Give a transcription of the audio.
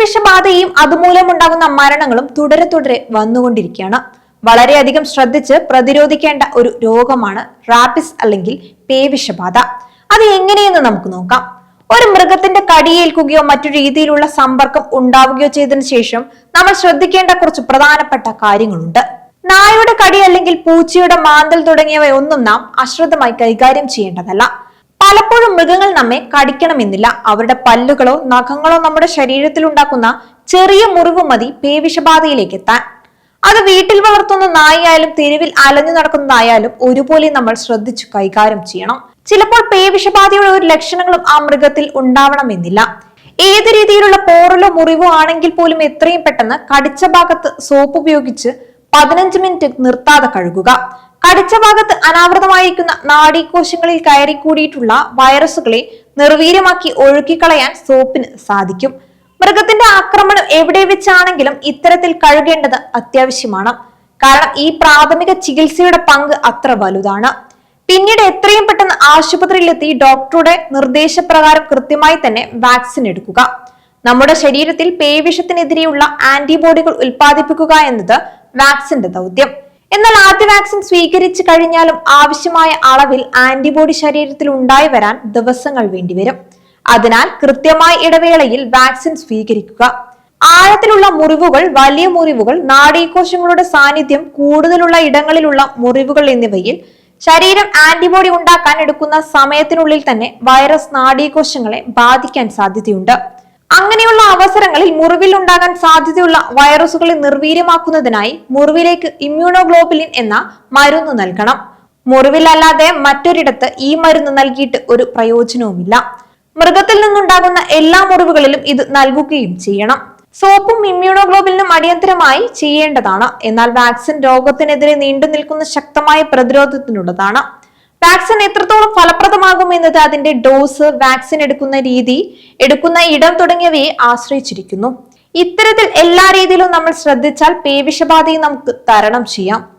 വിഷബാധയും അതുമൂലമുണ്ടാകുന്ന മരണങ്ങളും തുടരെ തുടരെ വന്നുകൊണ്ടിരിക്കുകയാണ്. വളരെയധികം ശ്രദ്ധിച്ച് പ്രതിരോധിക്കേണ്ട ഒരു രോഗമാണ് റാബിസ് അല്ലെങ്കിൽ പേവിഷബാധ. അത് എങ്ങനെയെന്ന് നമുക്ക് നോക്കാം. ഒരു മൃഗത്തിന്റെ കടിയേൽക്കുകയോ മറ്റു രീതിയിലുള്ള സമ്പർക്കം ഉണ്ടാവുകയോ ചെയ്തതിനു ശേഷം നമ്മൾ ശ്രദ്ധിക്കേണ്ട കുറച്ച് പ്രധാനപ്പെട്ട കാര്യങ്ങളുണ്ട്. നായയുടെ കടി അല്ലെങ്കിൽ പൂച്ചയുടെ മാന്തൽ തുടങ്ങിയവയൊന്നും നാം അശ്രദ്ധമായി കൈകാര്യം ചെയ്യേണ്ടതല്ല. പലപ്പോഴും മൃഗങ്ങൾ നമ്മെ കടിക്കണമെന്നില്ല. അവരുടെ പല്ലുകളോ നഖങ്ങളോ നമ്മുടെ ശരീരത്തിൽ ഉണ്ടാക്കുന്ന ചെറിയ മുറിവ് മതി പേവിഷബാധയിലേക്ക് എത്താൻ. അത് വീട്ടിൽ വളർത്തുന്ന നായയായാലും തെരുവിൽ അലഞ്ഞു നടക്കുന്നതായാലും ഒരുപോലെ നമ്മൾ ശ്രദ്ധിച്ചു കൈകാര്യം ചെയ്യണം. ചിലപ്പോൾ പേവിഷബാധയുടെ ഒരു ലക്ഷണങ്ങളും ആ മൃഗത്തിൽ ഉണ്ടാവണമെന്നില്ല. ഏത് രീതിയിലുള്ള പോറലോ മുറിവോ ആണെങ്കിൽ പോലും എത്രയും പെട്ടെന്ന് കടിച്ച ഭാഗത്ത് സോപ്പ് ഉപയോഗിച്ച് 15 മിനിറ്റ് നിർത്താതെ കഴുകുക. കടിച്ച ഭാഗത്ത് അനാവൃതമായിരിക്കുന്ന നാഡീകോശങ്ങളിൽ കയറിക്കൂടിയിട്ടുള്ള വൈറസുകളെ നിർവീര്യമാക്കി ഒഴുക്കിക്കളയാൻ സോപ്പിന് സാധിക്കും. മൃഗത്തിന്റെ ആക്രമണം എവിടെ വെച്ചാണെങ്കിലും ഇത്തരത്തിൽ കഴുകേണ്ടത് അത്യാവശ്യമാണ്. കാരണം ഈ പ്രാഥമിക ചികിത്സയുടെ പങ്ക് അത്ര വലുതാണ്. പിന്നീട് എത്രയും പെട്ടെന്ന് ആശുപത്രിയിലെത്തി ഡോക്ടറുടെ നിർദ്ദേശപ്രകാരം കൃത്യമായി തന്നെ വാക്സിൻ എടുക്കുക. നമ്മുടെ ശരീരത്തിൽ പേവിഷത്തിനെതിരെയുള്ള ആന്റിബോഡികൾ ഉൽപ്പാദിപ്പിക്കുക എന്നത് വാക്സിന്റെ ദൗത്യം. എന്നാൽ ആദ്യ വാക്സിൻ സ്വീകരിച്ചു കഴിഞ്ഞാലും ആവശ്യമായ അളവിൽ ആന്റിബോഡി ശരീരത്തിൽ ഉണ്ടായി വരാൻ ദിവസങ്ങൾ വേണ്ടിവരും. അതിനാൽ കൃത്യമായ ഇടവേളയിൽ വാക്സിൻ സ്വീകരിക്കുക. ആഴത്തിലുള്ള മുറിവുകൾ, വലിയ മുറിവുകൾ, നാഡീകോശങ്ങളുടെ സാന്നിധ്യം കൂടുതലുള്ള ഇടങ്ങളിലുള്ള മുറിവുകൾ എന്നിവയിൽ ശരീരം ആന്റിബോഡി ഉണ്ടാക്കാൻ എടുക്കുന്ന സമയത്തിനുള്ളിൽ തന്നെ വൈറസ് നാഡീകോശങ്ങളെ ബാധിക്കാൻ സാധ്യതയുണ്ട്. അങ്ങനെയുള്ള അവസരങ്ങളിൽ മുറിവിൽ ഉണ്ടാകാൻ സാധ്യതയുള്ള വൈറസുകളെ നിർവീര്യമാക്കുന്നതിനായി മുറിവിലേക്ക് ഇമ്മ്യൂണോഗ്ലോബുലിൻ എന്ന മരുന്ന് നൽകണം. മുറിവിലല്ലാതെ മറ്റൊരിടത്ത് ഈ മരുന്ന് നൽകിയിട്ട് ഒരു പ്രയോജനവുമില്ല. മൃഗത്തിൽ നിന്നുണ്ടാകുന്ന എല്ലാ മുറിവുകളിലും ഇത് നൽകുകയും ചെയ്യണം. സോപ്പും ഇമ്മ്യൂണോഗ്ലോബുലിനും അടിയന്തരമായി ചെയ്യേണ്ടതാണ്. എന്നാൽ വാക്സിൻ രോഗത്തിനെതിരെ നീണ്ടു നിൽക്കുന്ന ശക്തമായ പ്രതിരോധത്തിനുള്ളതാണ്. വാക്സിൻ എത്രത്തോളം ഫലപ്രദമാകും എന്നത് അതിന്റെ ഡോസ്, വാക്സിൻ എടുക്കുന്ന രീതി, എടുക്കുന്ന ഇടം തുടങ്ങിയവയെ ആശ്രയിച്ചിരിക്കുന്നു. ഇത്തരത്തിൽ എല്ലാ രീതിയിലും നമ്മൾ ശ്രദ്ധിച്ചാൽ പേവിഷബാധയെ നമുക്ക് തരണം ചെയ്യാം.